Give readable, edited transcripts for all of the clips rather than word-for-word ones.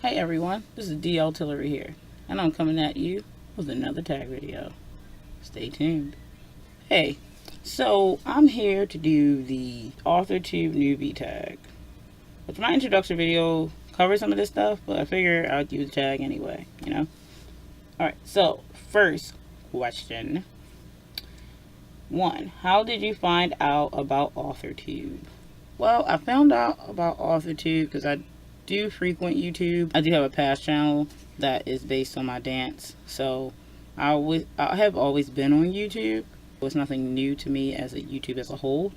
Hey everyone, this is DL Tillery here, and I'm coming at you with another tag video. Stay tuned. Hey, so I'm here to do the Authortube Newbie Tag. Which my introduction video covers some of this stuff, but I figure I'd use the tag anyway, you know? Alright, so first question. 1. How did you find out about Authortube? Well, I found out about Authortube because I do frequent YouTube. I do have a past channel that is based on my dance, so I have always been on YouTube. It's nothing new to me as a YouTube as a whole.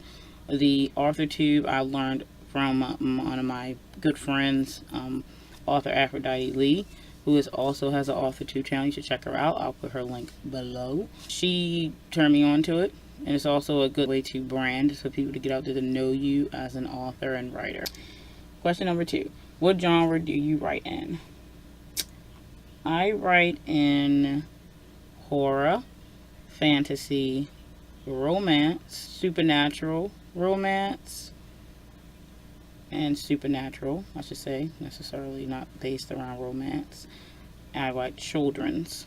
The Authortube I learned from one of my good friends, author Aphrodite Lee, who also has an Authortube channel. You should check her out. I'll put her link below. She turned me on to it, and it's also a good way to brand for people to get out there to know you as an author and writer. Question number 2. What genre do you write in? I write in horror, fantasy, romance, supernatural romance, and supernatural, I should say, necessarily not based around romance. I write children's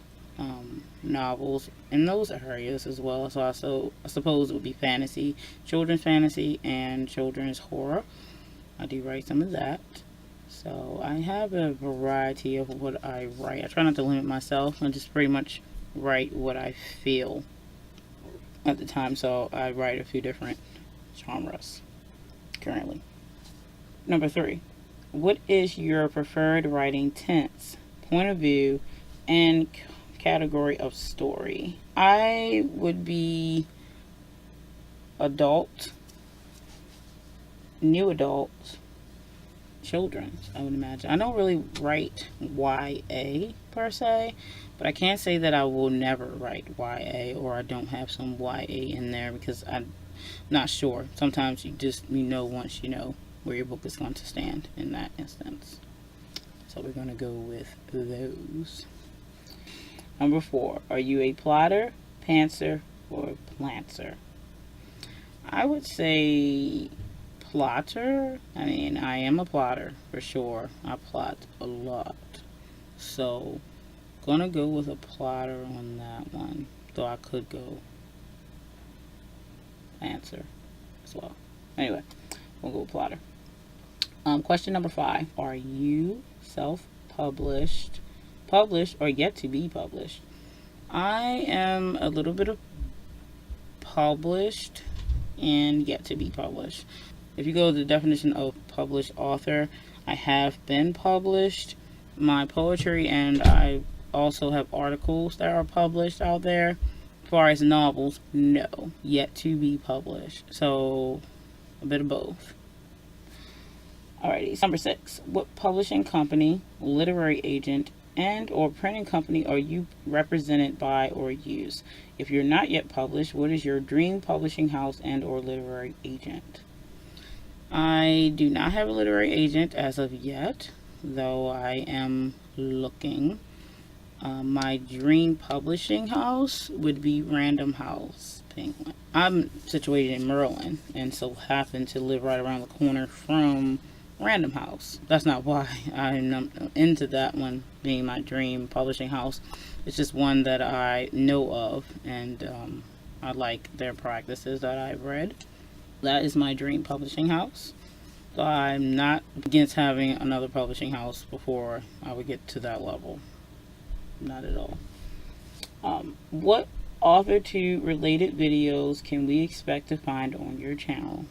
novels in those areas as well. So I suppose it would be fantasy, children's fantasy, and children's horror. I do write some of that. So I have a variety of what I write. I try not to limit myself. I just pretty much write what I feel at the time. So I write a few different genres currently. Number 3. What is your preferred writing tense, point of view, and category of story? I would be adult, new adult, children's, I would imagine. I don't really write YA per se, but I can't say that I will never write YA or I don't have some YA in there because I'm not sure. Sometimes you know once you know where your book is going to stand in that instance. So we're going to go with those. Number 4. Are you a plotter, pantser, or planter? I would say plotter. I mean, I am a plotter for sure. I plot a lot. So, gonna go with a plotter on that one. Though I could go pantser as well. Anyway, we'll go with plotter. Question number 5. Are you self-published, published, or yet to be published? I am a little bit of published and yet to be published. If you go to the definition of published author, I have been published. My poetry, and I also have articles that are published out there. As far as novels, no, yet to be published. So, a bit of both. Alrighty, number 6. What publishing company, literary agent, and or printing company are you represented by or use? If you're not yet published, what is your dream publishing house and or literary agent? I do not have a literary agent as of yet, though I am looking. My dream publishing house would be Random House Penguin. I'm situated in Maryland and so happen to live right around the corner from Random House. That's not why I'm into that one being my dream publishing house. It's just one that I know of, and I like their practices that I've read. That is my dream publishing house. So I'm not against having another publishing house before I would get to that level. Not at all. What Authortube related videos can we expect to find on your channel?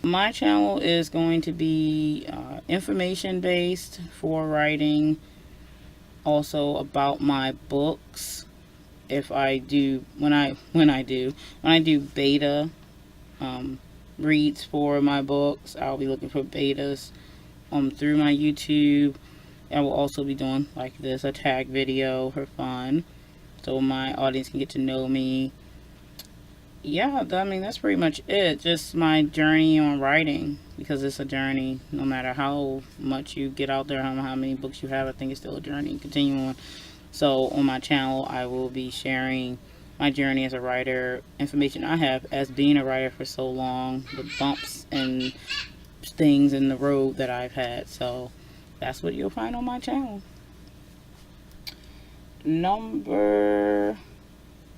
My channel is going to be information based for writing, also about my books. If I do, when I do beta reads for my books, I'll be looking for betas through my YouTube. I will also be doing like this, a tag video for fun, so my audience can get to know me. Yeah, I mean, that's pretty much it. Just my journey on writing, because it's a journey. No matter how much you get out there, how many books you have, I think it's still a journey. Continue on. So on my channel, I will be sharing my journey as a writer, information I have as being a writer for so long, the bumps and things in the road that I've had. So that's what you'll find on my channel. Number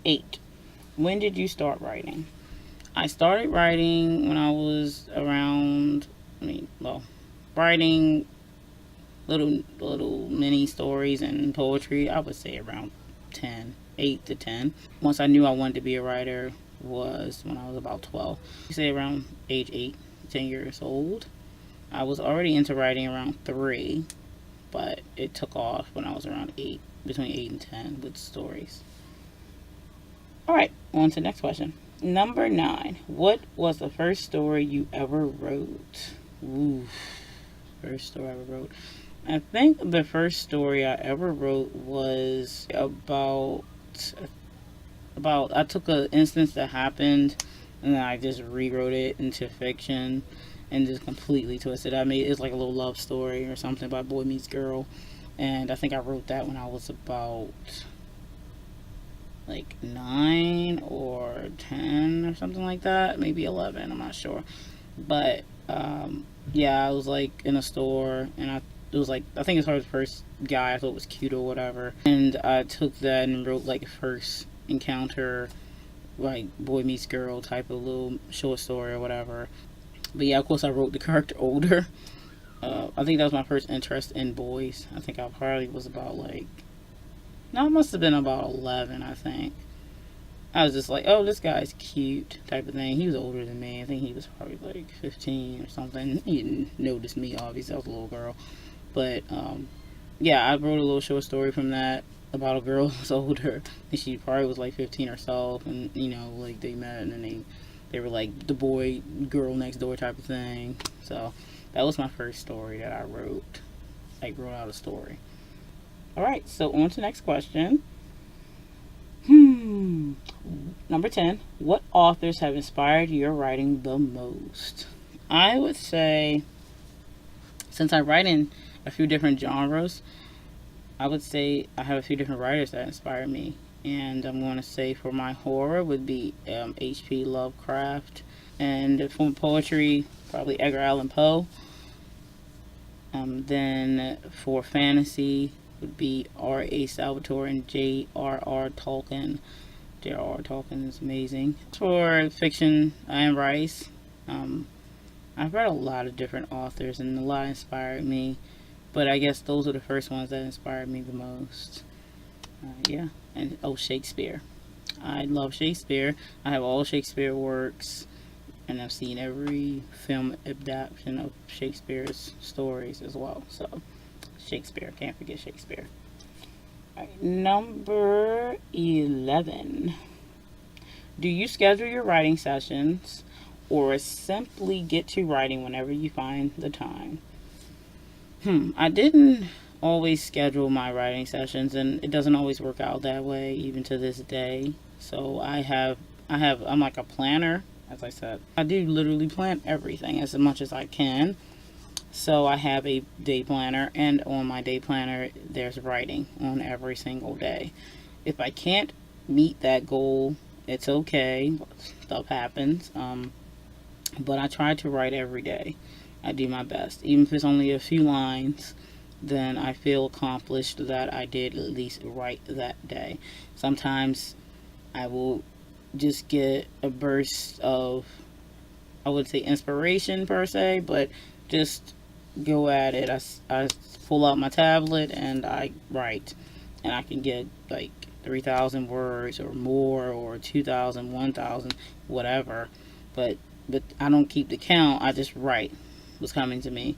8. When did you start writing? I started writing when I was around, writing little mini stories and poetry, I would say around 8 to 10. Once I knew I wanted to be a writer was when I was about 12. You say around age 8, 10 years old. I was already into writing around 3, but it took off when I was around 8, between 8 and 10 with stories. Alright, on to the next question. Number 9. What was the first story you ever wrote? Ooh, first story I ever wrote. I think the first story I ever wrote was about I took an instance that happened and then I just rewrote it into fiction and just completely twisted. It's like a little love story or something about boy meets girl, and I think I wrote that when I was about like 9 or 10 or something like that, maybe 11, I'm not sure. But yeah, I was like in a store and it was like, I think it's the first guy I thought was cute or whatever, and I took that and wrote like first encounter, like boy meets girl type of little short story or whatever. But yeah, of course I wrote the character older. I think that was my first interest in boys. I think I probably was about I must have been about 11, I think. I was just like, oh, this guy's cute type of thing. He was older than me. I think he was probably like 15 or something. He didn't notice me, obviously. I was a little girl. But yeah, I wrote a little short story from that about a girl who was older. And she probably was like 15 herself. And, like they met and then they were like the boy, girl next door type of thing. So that was my first story that I wrote. Wrote out a story. Alright, so on to the next question. Number 10. What authors have inspired your writing the most? I would say, since I write in a few different genres, I would say I have a few different writers that inspire me. And I'm going to say for my horror would be H.P. Lovecraft. And for poetry, probably Edgar Allan Poe. Then for fantasy would be R.A. Salvatore and J.R.R. Tolkien. J.R.R. Tolkien is amazing. For fiction, Anne Rice. I've read a lot of different authors and a lot inspired me, but I guess those are the first ones that inspired me the most. Yeah, and Shakespeare. I love Shakespeare. I have all Shakespeare works, and I've seen every film adaptation of Shakespeare's stories as well. So, Shakespeare, can't forget Shakespeare. Alright, number 11. Do you schedule your writing sessions or simply get to writing whenever you find the time? I didn't always schedule my writing sessions, and it doesn't always work out that way even to this day. So I'm like a planner, as I said. I do literally plan everything as much as I can. So I have a day planner, and on my day planner there's writing on every single day. If I can't meet that goal, it's okay. Stuff happens. But I try to write every day. I do my best. Even if it's only a few lines, then I feel accomplished that I did at least write that day. Sometimes I will just get a burst of, I would say inspiration per se, but just go at it. I pull out my tablet and I write, and I can get like 3,000 words or more, or 2,000, 1,000, whatever. But I don't keep the count. I just write what's coming to me,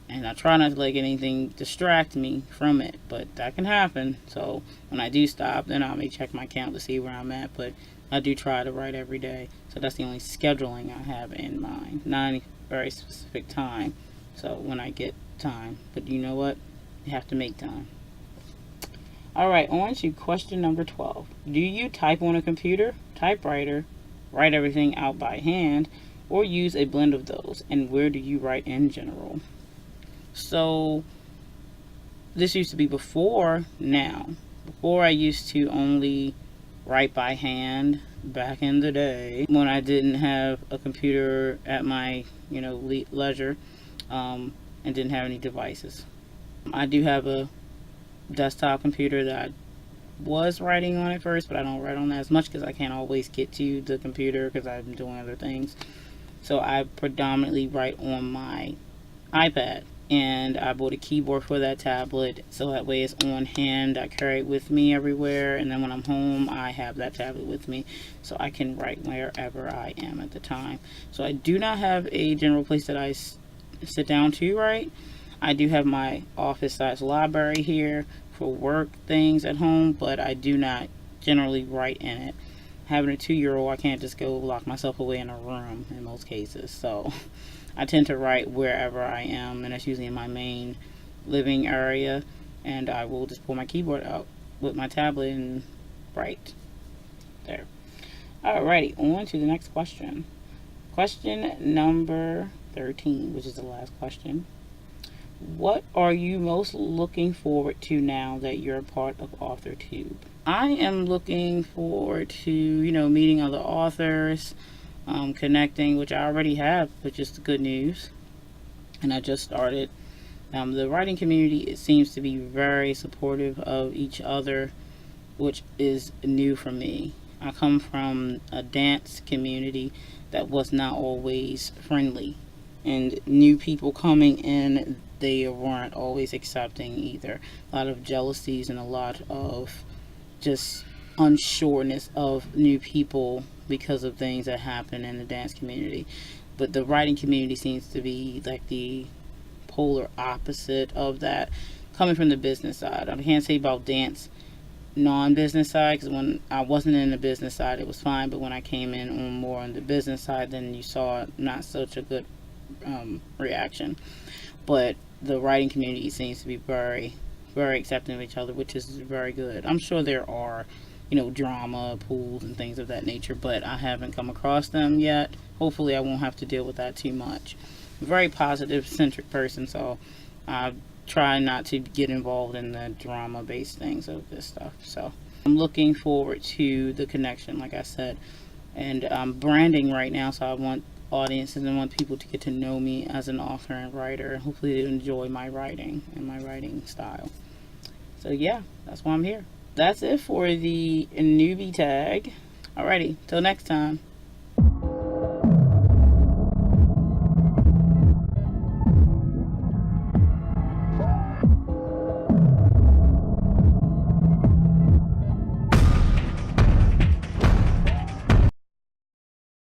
and I try not to let anything distract me from it, but that can happen. So when I do stop, then I may check my count to see where I'm at, but I do try to write every day. So that's the only scheduling I have in mind, not any very specific time. So when I get time, but you know what, you have to make time. Alright, on to question number 12. Do you type on a computer, typewriter, write everything out by hand, or use a blend of those? And where do you write in general? So this used to be before now. Before, I used to only write by hand back in the day when I didn't have a computer at my leisure, and didn't have any devices. I do have a desktop computer that I was writing on at first, but I don't write on that as much because I can't always get to the computer because I'm doing other things. So I predominantly write on my iPad, and I bought a keyboard for that tablet so that way it's on hand. I carry it with me everywhere, and then when I'm home I have that tablet with me so I can write wherever I am at the time. So I do not have a general place that I sit down to write. I do have my office size library here for work things at home, but I do not generally write in it. Having a 2-year-old, I can't just go lock myself away in a room in most cases. So I tend to write wherever I am, and that's usually in my main living area. And I will just pull my keyboard out with my tablet and write there. Alrighty, on to the next question. Question number 13, which is the last question. What are you most looking forward to now that you're a part of Authortube? I am looking forward to, meeting other authors, connecting, which I already have, which is the good news. And I just started. The writing community, it seems to be very supportive of each other, which is new for me. I come from a dance community that was not always friendly, and new people coming in, they weren't always accepting either. A lot of jealousies and a lot of just unsureness of new people because of things that happen in the dance community. But the writing community seems to be like the polar opposite of that, coming from the business side. I can't say about dance non-business side, because when I wasn't in the business side it was fine, but when I came in on more on the business side, then you saw not such a good reaction. But the writing community seems to be very, very accepting of each other, which is very good. I'm sure there are, drama pools and things of that nature, but I haven't come across them yet. Hopefully I won't have to deal with that too much. I'm a very positive centric person, so I try not to get involved in the drama based things of this stuff. So I'm looking forward to the connection, like I said, and I'm branding right now, so I want audiences and want people to get to know me as an author and writer, and hopefully they enjoy my writing and my writing style. So yeah, that's why I'm here. That's it for the newbie tag. Alrighty, till next time.